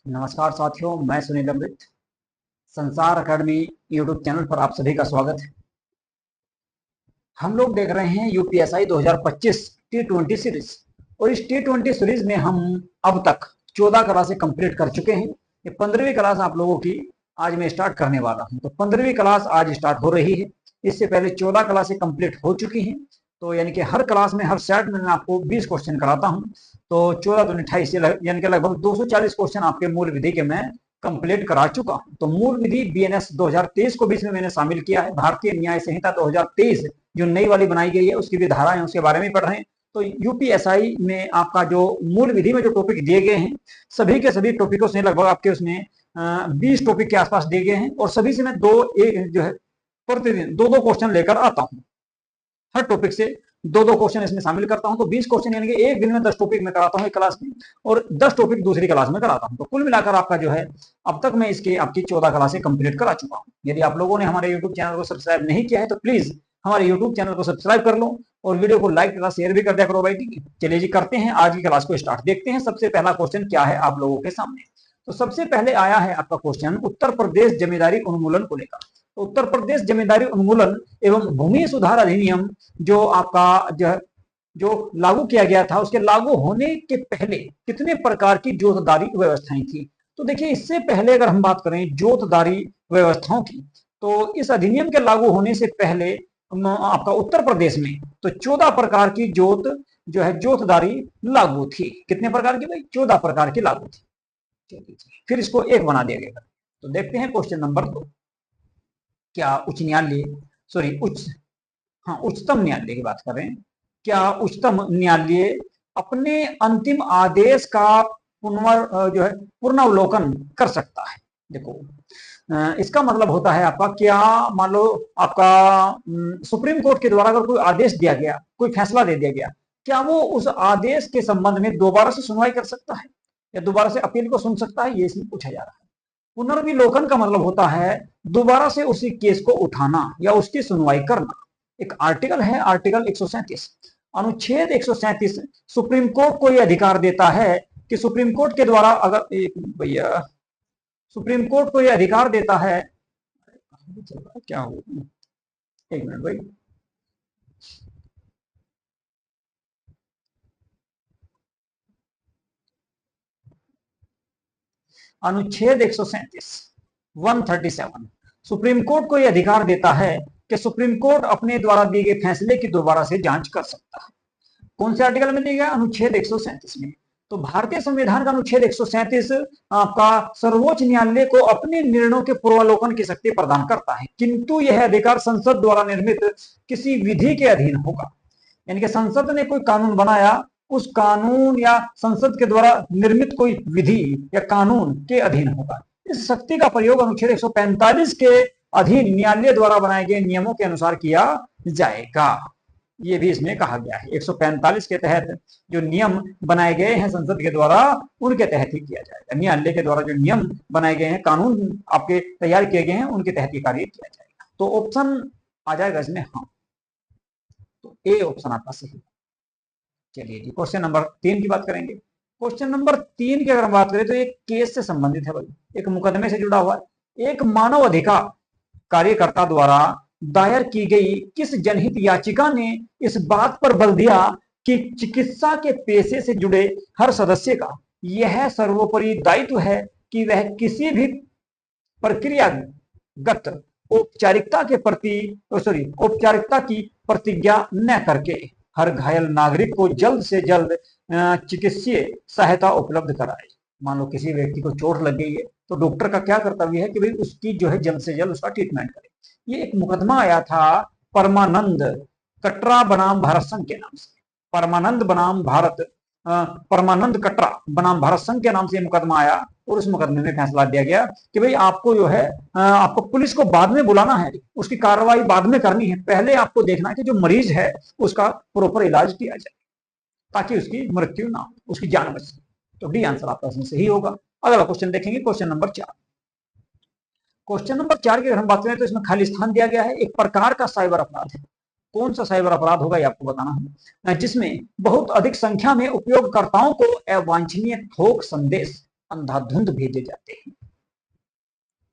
नमस्कार साथियों, मैं सुनील अमृत। संसार अकेडमी यूट्यूब चैनल पर आप सभी का स्वागत है। हम लोग देख रहे हैं यूपीएसआई 2025 T20 सीरीज, और इस T20 सीरीज में हम अब तक 14 क्लासें कंप्लीट कर चुके हैं। ये 15वीं क्लास आप लोगों की आज मैं स्टार्ट करने वाला हूं। तो 15वीं क्लास आज स्टार्ट हो रही है। इससे पहले 14 क्लासें कंप्लीट हो चुकी हैं। तो यानी कि हर क्लास में, हर सेट में मैं आपको 20 क्वेश्चन कराता हूं। तो 14 दूनी 28, यानी कि लगभग 240 क्वेश्चन आपके मूल विधि के मैं कंप्लीट करा चुका हूं। तो मूल विधि बीएनएस 2023 को भी इसमें मैंने शामिल किया है। भारतीय न्याय संहिता 2023 जो नई वाली बनाई गई है, उसकी भी धाराएं, उसके बारे में पढ़ रहे हैं। तो यूपीएसआई में आपका जो मूल विधि में जो टॉपिक दिए गए हैं, सभी के सभी टॉपिकों से लगभग आपके उसमें 20 टॉपिक के आसपास दिए गए हैं, और सभी से मैं जो है प्रतिदिन दो दो क्वेश्चन लेकर आता हूं। हर टॉपिक से दो दो क्वेश्चन इसमें शामिल करता हूं। तो 20 क्वेश्चन यानी कि एक दिन में 10 टॉपिक में कराता हूं एक क्लास में, और 10 टॉपिक दूसरी क्लास में कराता हूं। तो कुल मिलाकर आपका जो है अब तक मैं इसकी आपकी 14 क्लासें कंप्लीट करा चुका हूं। यदि आप लोगों ने हमारे यूट्यूब चैनल को सब्सक्राइब नहीं किया है तो प्लीज हमारे यूट्यूब चैनल को सब्सक्राइब कर लो, और वीडियो को लाइक तथा शेयर भी कर दिया करो भाई। ठीक है, चलिए जी करते हैं आज की क्लास को स्टार्ट। देखते हैं सबसे पहला क्वेश्चन क्या है आप लोगों के सामने। तो सबसे पहले आया है आपका क्वेश्चन उत्तर प्रदेश जमींदारी उन्मूलन को लेकर। तो उत्तर प्रदेश जमींदारी उन्मूलन एवं भूमि सुधार अधिनियम जो आपका जो लागू किया गया था, उसके लागू होने के पहले कितने प्रकार की जोतदारी व्यवस्थाएं थी। तो देखिए, इससे पहले अगर हम बात करें जोतदारी व्यवस्थाओं की, तो इस अधिनियम के लागू होने से पहले आपका उत्तर प्रदेश में तो 14 प्रकार की जोतदारी लागू थी। कितने प्रकार की भाई? 14 प्रकार की लागू थी। फिर इसको एक बना दिया गया। तो देखते हैं क्वेश्चन नंबर 2। क्या उच्च न्यायालय, सॉरी उच्चतम न्यायालय की बात कर रहे हैं, क्या उच्चतम न्यायालय अपने अंतिम आदेश का पुनर्वलोकन कर सकता है? देखो, इसका मतलब होता है आपका, क्या मान लो आपका सुप्रीम कोर्ट के द्वारा अगर कोई आदेश दिया गया, कोई फैसला दे दिया गया, क्या वो उस आदेश के संबंध में दोबारा से सुनवाई कर सकता है या दोबारा से अपील को सुन सकता है? ये इसमें पूछा जा रहा है। पुनर्विलोकन का मतलब होता है दोबारा से उसी केस को उठाना या उसकी सुनवाई करना। एक आर्टिकल है, आर्टिकल 137, अनुच्छेद 137 सुप्रीम कोर्ट को यह अधिकार देता है कि सुप्रीम कोर्ट के द्वारा अगर एक भैया सुप्रीम कोर्ट को यह अधिकार देता है, क्या हो, एक मिनट भाई, अनुच्छेद 137 137 सुप्रीम कोर्ट को यह अधिकार देता है कि सुप्रीम कोर्ट अपने द्वारा दिए गए फैसले की दोबारा से जांच कर सकता है। कौन से आर्टिकल में दिया गया? अनुच्छेद 137 में। तो भारतीय संविधान का अनुच्छेद 137 आपका सर्वोच्च न्यायालय को अपने निर्णयों के पूर्वावलोकन की शक्ति प्रदान करता है, किंतु यह अधिकार संसद द्वारा निर्मित किसी विधि के अधीन होगा। यानी कि संसद ने कोई कानून बनाया, उस कानून या संसद के द्वारा निर्मित कोई विधि या कानून के अधीन होगा। इस शक्ति का प्रयोग अनुच्छेद 145 के अधीन न्यायालय द्वारा बनाए गए नियमों के अनुसार किया जाएगा। ये भी इसमें कहा गया है, 145 के तहत जो नियम बनाए गए हैं संसद के द्वारा, उनके तहत ही किया जाएगा। न्यायालय के द्वारा जो नियम बनाए गए हैं, कानून आपके तैयार किए गए हैं, उनके तहत ही कार्य किया जाएगा। तो ऑप्शन आ जाएगा इसमें हाँ, तो ए ऑप्शन आपका सही। चलिए जी, क्वेश्चन नंबर 3 की बात करेंगे। क्वेश्चन नंबर 3 की अगर हम बात करें तो एक केस से संबंधित है भाई, एक मुकदमे से जुड़ा हुआ है। एक मानव अधिकार कार्यकर्ता द्वारा दायर की गई किस जनहित याचिका ने इस बात पर बल दिया कि चिकित्सा के पेशे से जुड़े हर सदस्य का यह सर्वोपरि दायित्व है कि वह किसी भी प्रक्रियागत औपचारिकता की प्रतिज्ञा न करके हर घायल नागरिक को जल्द से जल्द चिकित्सीय सहायता उपलब्ध कराए। मान लो किसी व्यक्ति को चोट लग गई है, तो डॉक्टर का क्या कर्तव्य है कि भाई उसकी जो है जल्द से जल्द उसका ट्रीटमेंट करे। ये एक मुकदमा आया था परमानंद कटरा बनाम भारत संघ के नाम से। परमानंद कटरा बनाम भारत संघ के नाम से मुकदमा आया, और उस मुकदमे में फैसला दिया गया कि भाई आपको जो है आपको पुलिस को बाद में बुलाना है, उसकी कार्रवाई बाद में करनी है, पहले आपको देखना है कि जो मरीज है उसका प्रॉपर इलाज किया जाए ताकि उसकी मृत्यु ना हो, उसकी जान बच सके। तो डी आंसर आपका इसमें सही होगा। अगला क्वेश्चन देखेंगे, क्वेश्चन नंबर 4। क्वेश्चन नंबर 4 की अगर हम बात करें तो इसमें खाली स्थान दिया गया है। एक प्रकार का साइबर अपराध है। कौन सा साइबर अपराध होगा ये आपको बताना है, जिसमें बहुत अधिक संख्या में उपयोगकर्ताओं को अवांछनीय थोक संदेश अंधाधुंध भेजे जाते हैं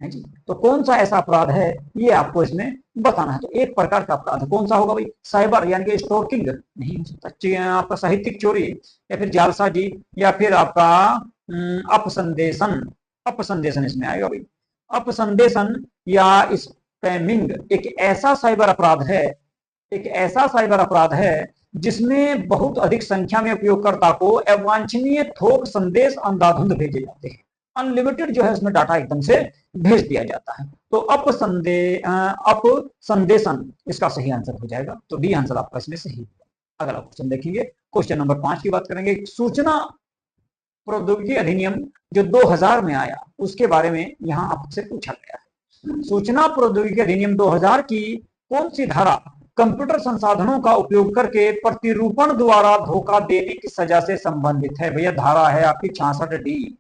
जी। तो कौन सा ऐसा अपराध है ये आपको इसमें बताना है। तो एक प्रकार का अपराध कौन सा होगा भाई? साइबर यानी कि स्टोकिंग नहीं हो सकता, आपका साहित्यिक चोरी या फिर जालसाजी या फिर आपका अपसंदेशन, अपसंदेशन इसमें आएगा भाई। अपसंदेशन या स्पैमिंग एक ऐसा साइबर अपराध है, एक ऐसा साइबर अपराध है जिसमें बहुत अधिक संख्या में उपयोगकर्ता को अवांछनीय थोक संदेश अंधाधुंध भेजे जाते हैं। अनलिमिटेड जो है उसमें डाटा एकदम से भेज दिया जाता है। तो अपसंदेशन इसका सही आंसर हो जाएगा। तो डी आंसर आपका इसमें सही। अगला क्वेश्चन देखेंगे, क्वेश्चन नंबर 5 की बात करेंगे। सूचना प्रौद्योगिकी अधिनियम जो 2000 में आया उसके बारे में यहां आपसे पूछा गया है। सूचना प्रौद्योगिकी अधिनियम 2000 की कौन सी धारा कंप्यूटर संसाधनों का उपयोग करके प्रतिरूपण द्वारा धोखा देने की सजा से संबंधित है? भैया धारा है आपकी 66D।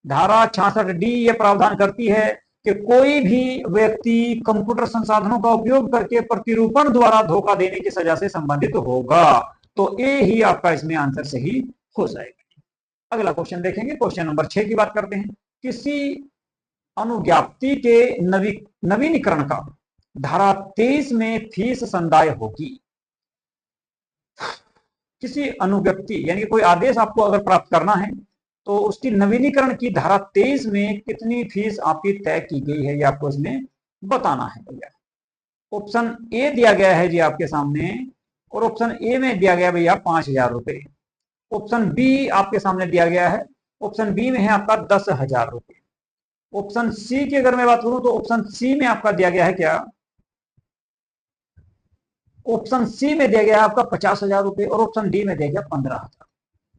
धारा 66D ये प्रावधान करती है कि कोई भी व्यक्ति कंप्यूटर संसाधनों का उपयोग करके प्रतिरूपण द्वारा धोखा देने की सजा से संबंधित होगा। तो ए ही आपका इसमें आंसर सही हो जाएगा। अगला क्वेश्चन देखेंगे, क्वेश्चन नंबर 6 की बात करते हैं। किसी अनुज्ञप्ति के नवीनीकरण का धारा 23 में फीस संदाय होगी। किसी अनुज्ञप्ति यानी कि कोई आदेश आपको अगर प्राप्त करना है तो उसकी नवीनीकरण की धारा 23 में कितनी फीस आपकी तय की गई है ये आपको इसमें बताना है भैया। ऑप्शन ए दिया गया है जी आपके सामने, और ऑप्शन ए में दिया गया भैया 5000 रुपए। ऑप्शन बी आपके सामने दिया गया है, ऑप्शन बी में है आपका 10,000 रुपए। ऑप्शन सी की अगर मैं बात करूं तो ऑप्शन सी में आपका दिया गया है क्या? ऑप्शन सी में दिया गया है आपका 50,000 रुपए और ऑप्शन डी में दिया गया 15,000।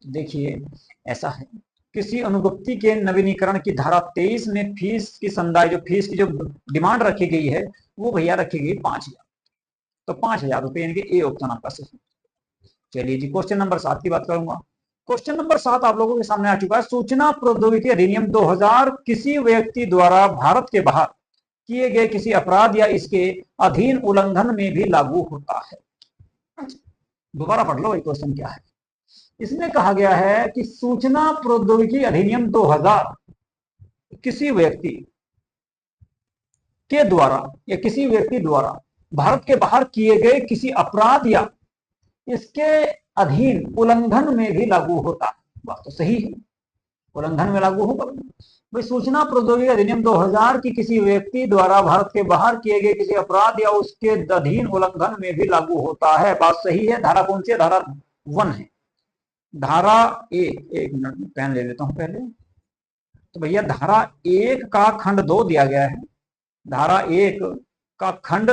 देखिए ऐसा है, किसी अनुज्ञप्ति के नवीनीकरण की धारा 23 में फीस की संदाय, जो फीस की जो डिमांड रखी गई है वो भैया रखी गई 5,000। तो 5,000 रुपए यानी कि ए ऑप्शन आपका सही। चलिए जी क्वेश्चन नंबर 7 की बात करूंगा। क्वेश्चन नंबर 7 आप लोगों के सामने आ चुका है। सूचना प्रौद्योगिकी अधिनियम 2000 किसी व्यक्ति द्वारा भारत के बाहर किए गए किसी अपराध या इसके अधीन उल्लंघन में भी लागू होता है। दोबारा पढ़ लो ये क्वेश्चन क्या है। इसमें कहा गया है कि सूचना प्रौद्योगिकी अधिनियम 2000 किसी व्यक्ति के द्वारा या किसी व्यक्ति द्वारा भारत के बाहर किए गए किसी अपराध या इसके अधीन उल्लंघन में भी लागू होता है। बात तो सही है, उल्लंघन में लागू होगा भाई। सूचना प्रौद्योगिकी अधिनियम 2000 की किसी व्यक्ति द्वारा भारत के बाहर किए गए किसी अपराध या उसके अधीन उल्लंघन में भी लागू होता है। बात सही है। धारा कौन सी है? धारा 1 है। धारा एक मिनट में पेन ले लेता हूं पहले। तो भैया धारा 1 का खंड 2 दिया गया है, धारा 1 का खंड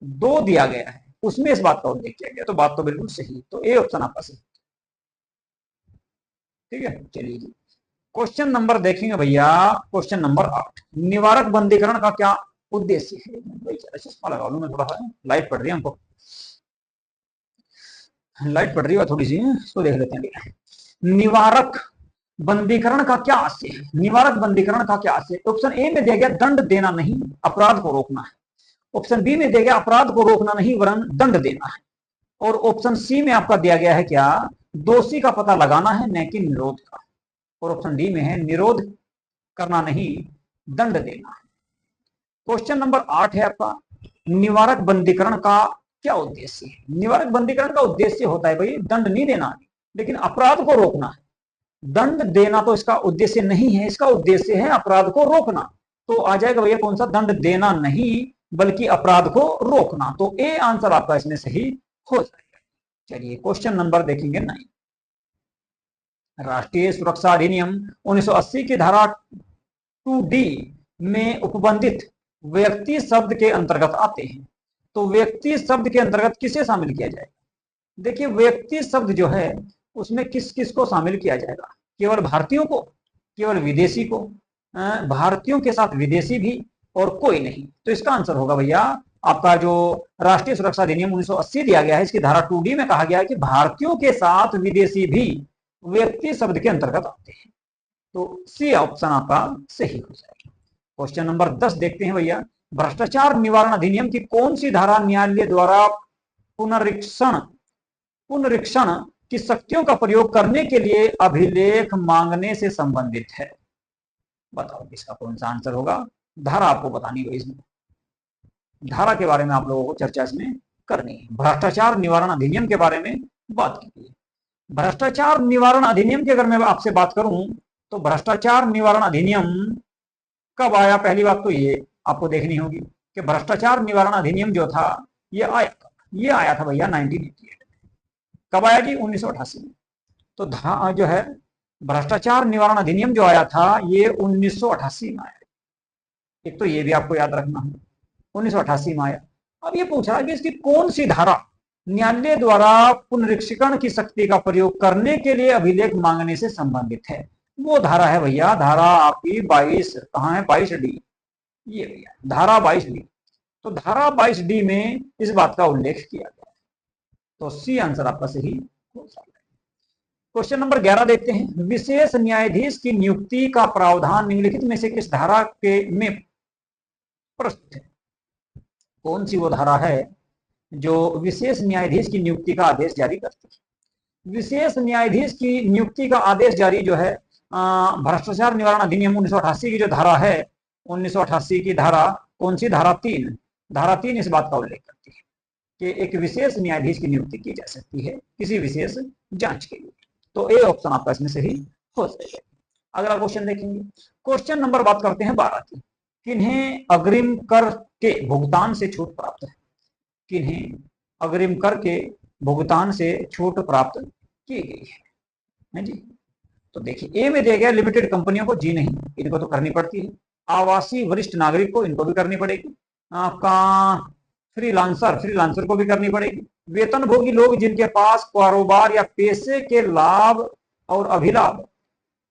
2 दिया गया है, उसमें इस बात का उल्लेख किया गया। तो बात तो बिल्कुल सही, तो ए ऑप्शन आपका सही। ठीक है चलिए जी क्वेश्चन नंबर देखेंगे भैया, क्वेश्चन नंबर 8। निवारक बंदीकरण का क्या उद्देश्य है? भाई चश्मा लगा लूं मैं, थोड़ा सा लाइट पड़ रही है हमको, लाइट पड़ रही है थोड़ी सी, इसको देख लेते हैं। निवारक बंदीकरण का क्या आशय है? निवारक बंदीकरण का क्या आशय? ऑप्शन ए में दिया गया दंड देना नहीं, अपराध को रोकना है। ऑप्शन बी में दिया गया अपराध को रोकना नहीं वरन दंड देना है। और ऑप्शन सी में आपका दिया गया है क्या? दोषी का पता लगाना है न कि निरोध का। और ऑप्शन डी में है निरोध करना नहीं, दंड देना है। क्वेश्चन नंबर 8 है आपका, निवारक बंदीकरण का क्या उद्देश्य है? निवारक बंदीकरण का उद्देश्य होता है भाई दंड नहीं देना, लेकिन अपराध को रोकना है। दंड देना तो इसका उद्देश्य नहीं है, इसका उद्देश्य है अपराध को रोकना। तो आ जाएगा भैया कौन सा? दंड देना नहीं बल्कि अपराध को रोकना। तो ए आंसर आपका इसमें सही हो जाएगा। चलिए क्वेश्चन नंबर देखेंगे 9। राष्ट्रीय सुरक्षा अधिनियम 1980 की धारा 2D में उपबंधित व्यक्ति शब्द के अंतर्गत आते हैं। तो व्यक्ति शब्द के अंतर्गत किसे शामिल किया जाएगा? देखिए व्यक्ति शब्द जो है उसमें किस किस को शामिल किया जाएगा? केवल भारतीयों को, केवल विदेशी को, भारतीयों के साथ विदेशी भी, और कोई नहीं। तो इसका आंसर होगा भैया आपका जो राष्ट्रीय सुरक्षा अधिनियम 1980 दिया गया है, इसकी धारा 2D में कहा गया है कि भारतीयों के साथ विदेशी भी व्यक्ति शब्द के अंतर्गत आते हैं। तो सी ऑप्शन आपका सही हो जाएगा। क्वेश्चन नंबर 10 देखते हैं भैया। भ्रष्टाचार निवारण अधिनियम की कौन सी धारा न्यायालय द्वारा पुनरीक्षण की शक्तियों का प्रयोग करने के लिए अभिलेख मांगने से संबंधित है? बताओ किसका कौन सा आंसर होगा। धारा आपको बतानी होगी, इसमें धारा के बारे में आप लोगों को चर्चा इसमें करनी है। भ्रष्टाचार निवारण अधिनियम के बारे में बात की है। भ्रष्टाचार निवारण अधिनियम की अगर मैं आपसे बात करूं तो भ्रष्टाचार निवारण अधिनियम कब आया, पहली बात तो ये आपको देखनी होगी कि भ्रष्टाचार निवारण अधिनियम जो था ये आया था भैया 1988 में। कब आया जी? 1988 में। तो जो है भ्रष्टाचार निवारण अधिनियम जो आया था ये 1988 में आया। एक तो ये भी आपको याद रखना है 1988 में आया। अब ये पूछ रहा है कि इसकी कौन सी धारा न्यायालय द्वारा पुनरीक्षण की शक्ति का प्रयोग करने के लिए अभिलेख मांगने से संबंधित है। वो धारा है भैया धारा आपकी 22, कहाँ है 22D, ये भैया धारा 22D। तो धारा 22D में इस बात का उल्लेख किया गया है, तो सी आंसर आपका सही हो सकता है। क्वेश्चन नंबर 11 देखते हैं। विशेष न्यायाधीश की नियुक्ति का प्रावधान निम्नलिखित में से किस धारा के में प्रस्तुत है? कौन सी वो धारा है जो विशेष न्यायाधीश की नियुक्ति का आदेश जारी करती है? विशेष न्यायाधीश की नियुक्ति का आदेश जारी जो है भ्रष्टाचार निवारण अधिनियम 1988 की जो धारा है, 1988 की धारा कौन सी? धारा 3। धारा 3 इस बात का उल्लेख करती है कि एक विशेष न्यायाधीश की नियुक्ति की जा सकती है किसी विशेष जांच के लिए। तो ए ऑप्शन आपका इसमें सही हो जाएगा। अगला क्वेश्चन देखेंगे। क्वेश्चन नंबर बात करते हैं 12 की। किन्हें अग्रिम कर के भुगतान से छूट प्राप्त है? किन्हें अग्रिम कर के भुगतान से छूट प्राप्त की गई है जी? तो देखिए ए में दिया गया लिमिटेड कंपनियों को, जी नहीं, इनको तो करनी पड़ती है। आवासीय वरिष्ठ नागरिक को, इनको भी करनी पड़ेगी। आपका फ्रीलांसर को भी करनी पड़ेगी। वेतनभोगी लोग जिनके पास कारोबार या पैसे के लाभ और अभिलाभ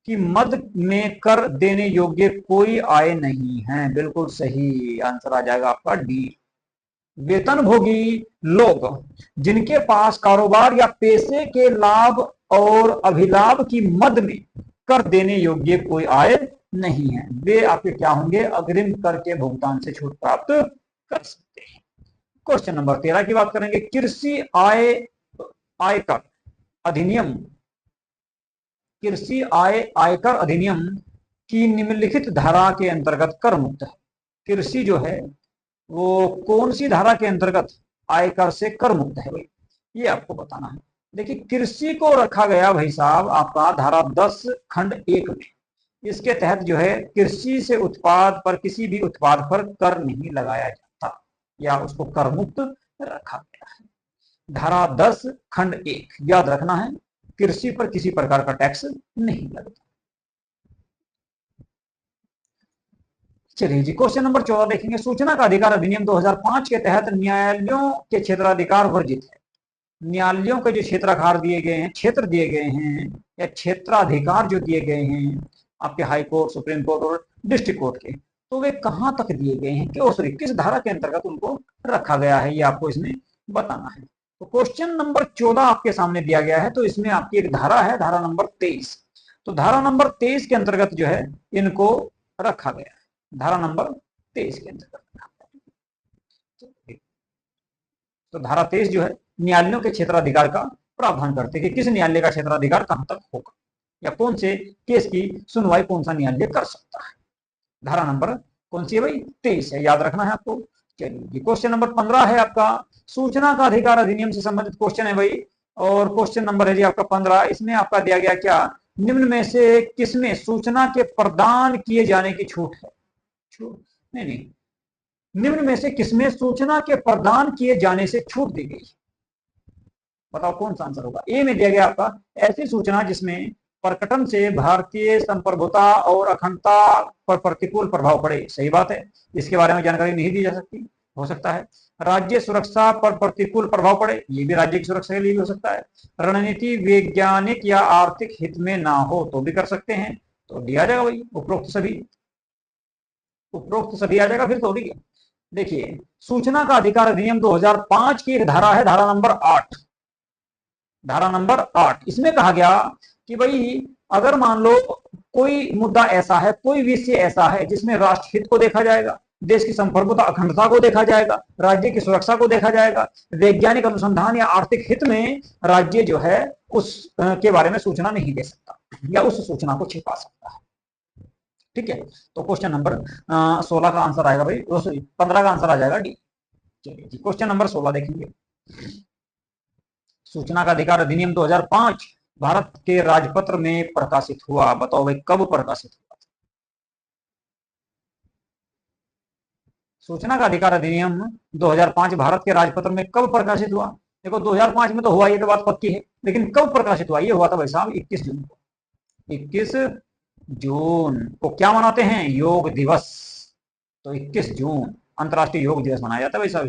की मद में कर देने योग्य कोई आय नहीं है। बिल्कुल सही आंसर आ जाएगा आपका डी। वेतनभोगी लोग जिनके पास कारोबार या पैसे के लाभ और अभिलाभ की मद में कर देने योग्य कोई आय नहीं है, वे आपके क्या होंगे? अग्रिम कर के भुगतान से छूट प्राप्त कर सकते हैं। क्वेश्चन नंबर 13 की बात करेंगे। कृषि आयकर अधिनियम, कृषि आयकर अधिनियम की निम्नलिखित धारा के अंतर्गत कर मुक्त है। कृषि जो है वो कौन सी धारा के अंतर्गत आयकर से कर मुक्त है भाई, ये आपको बताना है। देखिए कृषि को रखा गया भाई साहब आपका धारा 10 खंड 1 में। इसके तहत जो है कृषि से उत्पाद पर, किसी भी उत्पाद पर कर नहीं लगाया जाता या उसको कर मुक्त रखा गया है। धारा 10 खंड 1 याद रखना है, कृषि पर किसी प्रकार का टैक्स नहीं लगता। चलिए जी क्वेश्चन नंबर 14 देखेंगे। सूचना का अधिकार अधिनियम 2005 के तहत न्यायालयों के क्षेत्राधिकार वर्जित है। न्यायालयों के जो क्षेत्राधिकार दिए गए हैं, क्षेत्र दिए गए हैं या क्षेत्राधिकार जो दिए गए हैं आपके हाई कोर्ट, सुप्रीम कोर्ट और डिस्ट्रिक्ट कोर्ट के, तो वे कहां तक दिए गए हैं, क्यों सॉरी किस धारा के अंतर्गत उनको रखा गया है, ये आपको इसमें बताना है। तो क्वेश्चन नंबर 14 आपके सामने दिया गया है, तो इसमें आपकी एक धारा है, धारा नंबर 23। तो धारा नंबर 23 के अंतर्गत जो है इनको रखा गया है, धारा नंबर 23 के अंतर्गत। तो धारा 23 जो है न्यायालयों के क्षेत्राधिकार का प्रावधान करते हैं कि किस न्यायालय का क्षेत्राधिकार कहां तक होगा या कौन से केस की सुनवाई कौन सा न्यायालय कर सकता है। धारा नंबर कौन सी है भाई? 23 है, याद रखना है आपको। चलिए क्वेश्चन नंबर 15 है आपका, सूचना का अधिकार अधिनियम से संबंधित क्वेश्चन है भाई। और क्वेश्चन नंबर है जी आपका 15। इसमें आपका दिया गया क्या? निम्न में से किसमें सूचना के प्रदान किए जाने की छूट है? नहीं, निम्न में से किसमें सूचना के प्रदान किए जाने से छूट दी गई? बताओ कौन सा आंसर होगा? ए में दिया गया आपका ऐसी सूचना जिसमें प्रकटन से भारतीय संप्रभुता और अखंडता पर प्रतिकूल प्रभाव पड़े। सही बात है, इसके बारे में जानकारी नहीं दी जा सकती, हो सकता है। राज्य सुरक्षा पर प्रतिकूल प्रभाव पड़े, ये भी राज्य की सुरक्षा के लिए भी हो सकता है। रणनीति वैज्ञानिक या आर्थिक हित में ना हो तो भी कर सकते हैं। तो दिया जाएगा भाई उपरोक्त सभी आ जाएगा फिर तो। देखिए सूचना का अधिकार अधिनियम 2005 की एक धारा है, धारा नंबर 8। धारा नंबर 8 इसमें कहा गया कि भाई अगर मान लो कोई मुद्दा ऐसा है, कोई विषय ऐसा है जिसमें राष्ट्र हित को देखा जाएगा, देश की संप्रभुता अखंडता को देखा जाएगा, राज्य की सुरक्षा को देखा जाएगा, वैज्ञानिक अनुसंधान या आर्थिक हित में राज्य जो है उस के बारे में सूचना नहीं दे सकता या उस सूचना को छिपा सकता है। ठीक है, तो क्वेश्चन नंबर 16 का आंसर आएगा भाई, सॉरी 15 का आंसर आ जाएगा डी। चलिए जी, क्वेश्चन नंबर 16 देखेंगे। सूचना का अधिकार अधिनियम 2005 भारत के राजपत्र में प्रकाशित हुआ। बताओ भाई कब प्रकाशित हुआ? सूचना का अधिकार अधिनियम 2005 भारत के राजपत्र में कब प्रकाशित हुआ? देखो 2005 में तो हुआ, ये तो बात पक्की है, लेकिन कब प्रकाशित हुआ? ये हुआ था भाई साहब 21 जून को। 21 जून को क्या मनाते हैं? योग दिवस। तो 21 जून अंतर्राष्ट्रीय योग दिवस मनाया जाता है भाई साहब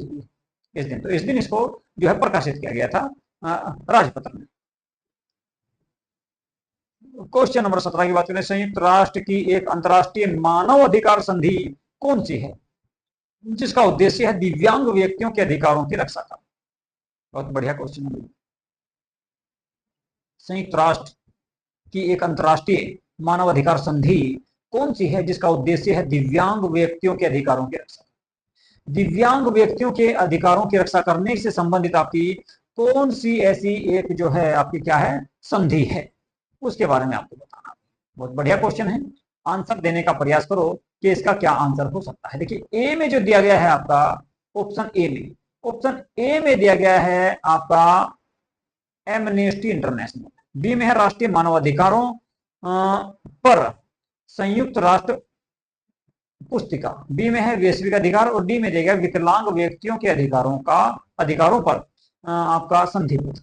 इस दिन। तो इस दिन इसको जो है प्रकाशित किया गया था राजपत्र में। क्वेश्चन नंबर 17 की बात करें, संयुक्त राष्ट्र की एक अंतर्राष्ट्रीय मानव अधिकार संधि कौन सी है जिसका उद्देश्य है दिव्यांग व्यक्तियों के अधिकारों की रक्षा करना? बहुत बढ़िया क्वेश्चन है। संयुक्त राष्ट्र की एक अंतर्राष्ट्रीय मानव अधिकार संधि कौन सी है जिसका उद्देश्य है दिव्यांग व्यक्तियों के अधिकारों की रक्षा? दिव्यांग व्यक्तियों के अधिकारों की रक्षा करने से संबंधित आपकी कौन सी ऐसी एक जो है आपकी क्या है संधि है, उसके बारे में आपको बताना। बहुत बढ़िया क्वेश्चन है, आंसर देने का प्रयास करो कि इसका क्या आंसर हो सकता है। देखिए ए में जो दिया गया है आपका ऑप्शन ए में दिया गया है आपका एमनेस्टी इंटरनेशनल, बी में है राष्ट्रीय मानवाधिकारों पर संयुक्त राष्ट्र पुस्तिका, बी में है वैश्विक अधिकार और डी में दिया गया विकलांग व्यक्तियों के अधिकारों पर आपका संधि पत्र।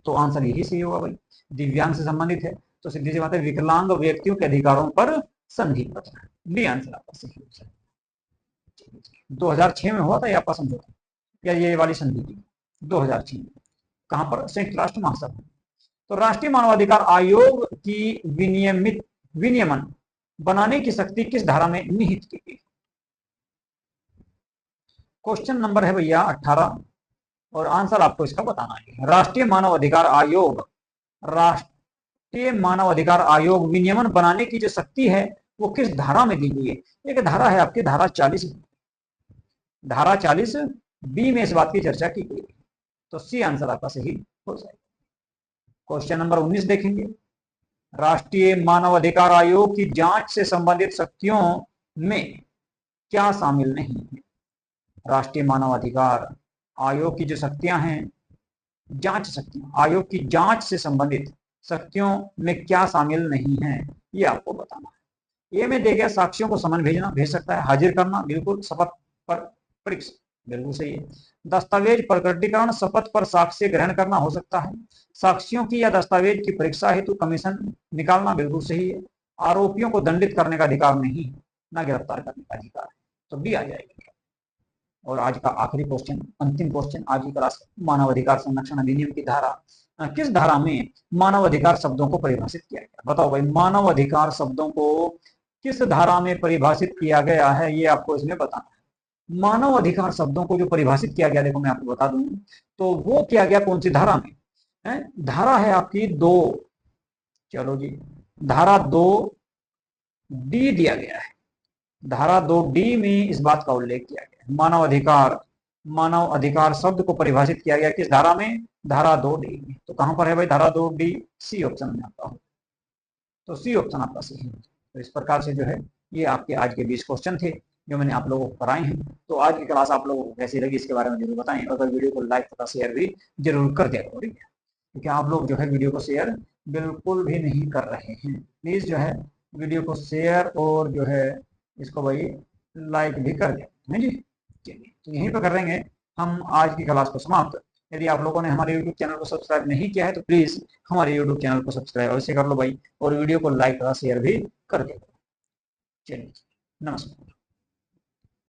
तो आंसर यही सही होगा भाई, दिव्यांग से संबंधित है तो सीधी सी बात है विकलांग व्यक्तियों के अधिकारों पर संधि पत्र, बी आंसर आपका सही हो जाएगा। 2006 में हुआ था ये आपका समझौता, या ये वाली संधि थी 2006 में, कहां पर? संयुक्त राष्ट्र महासभा। तो राष्ट्रीय मानवाधिकार आयोग की विनियमन बनाने की शक्ति किस धारा में निहित की गई? क्वेश्चन नंबर है भैया 18 और आंसर आपको इसका बताना है। राष्ट्रीय मानव अधिकार आयोग विनियमन बनाने की जो शक्ति है वो किस धारा में दी गई है? एक धारा है आपकी धारा 40, धारा 40 बी में इस बात की चर्चा की गई, तो सी आंसर आपका सही हो जाएगा। क्वेश्चन नंबर 19 देखेंगे, राष्ट्रीय मानव अधिकार आयोग की जांच से संबंधित शक्तियों में क्या शामिल नहीं है? राष्ट्रीय मानव अधिकार आयोग की जो शक्तियां हैं, जांच शक्तियां, आयोग की जांच से संबंधित शक्तियों में क्या शामिल नहीं है, ये आपको बताना है। ये में देखिए साक्ष्यों को समन भेज सकता है, हाजिर करना बिल्कुल, शपथ पर परीक्षा बिल्कुल सही है, दस्तावेज प्रकटीकरण, शपथ पर साक्ष्य ग्रहण करना हो सकता है, साक्ष्यों की या दस्तावेज की परीक्षा हेतु कमीशन निकालना बिल्कुल सही है, आरोपियों को दंडित करने का अधिकार नहीं है, ना गिरफ्तार करने का अधिकार है, तो डी आ जाएगा। और आज का आखिरी क्वेश्चन, अंतिम क्वेश्चन आज की क्लास, मानव अधिकार संरक्षण अधिनियम की धारा किस धारा में मानव अधिकार शब्दों को परिभाषित किया गया? बताओ भाई मानव अधिकार शब्दों को किस धारा में परिभाषित किया गया है, ये आपको इसमें बताना है। मानव अधिकार शब्दों को जो परिभाषित किया गया, देखो मैं आपको बता दूं, तो वो किया गया कौन सी धारा में है? धारा है आपकी 2, चलो जी धारा 2 डी दिया गया है, धारा 2 डी में इस बात का उल्लेख किया गया। मानव अधिकार शब्द को परिभाषित किया गया किस धारा में? धारा 2 डी में। तो कहां पर है भाई धारा 2 डी? सी ऑप्शन में आपका हो, तो सी ऑप्शन आपका सही है। तो इस प्रकार से जो है ये आपके आज के 20 क्वेश्चन थे जो मैंने आप लोगों को कराए हैं। तो आज की क्लास आप लोगों को कैसी लगी इसके बारे में जरूर बताएं, अगर वीडियो को लाइक तथा शेयर भी जरूर कर दिया करो, ठीक है, क्योंकि आप लोग जो है वीडियो को शेयर बिल्कुल भी नहीं कर रहे हैं। प्लीज जो है वीडियो को शेयर और जो है इसको भाई लाइक भी कर दें जी। चलिए तो यहीं पर करेंगे हम आज की क्लास को समाप्त। यदि आप लोगों ने हमारे YouTube चैनल को सब्सक्राइब नहीं किया है तो प्लीज हमारे YouTube चैनल को सब्सक्राइब अवश्य कर लो भाई, और वीडियो को लाइक तथा शेयर भी कर दो। चलिए नमस्कार।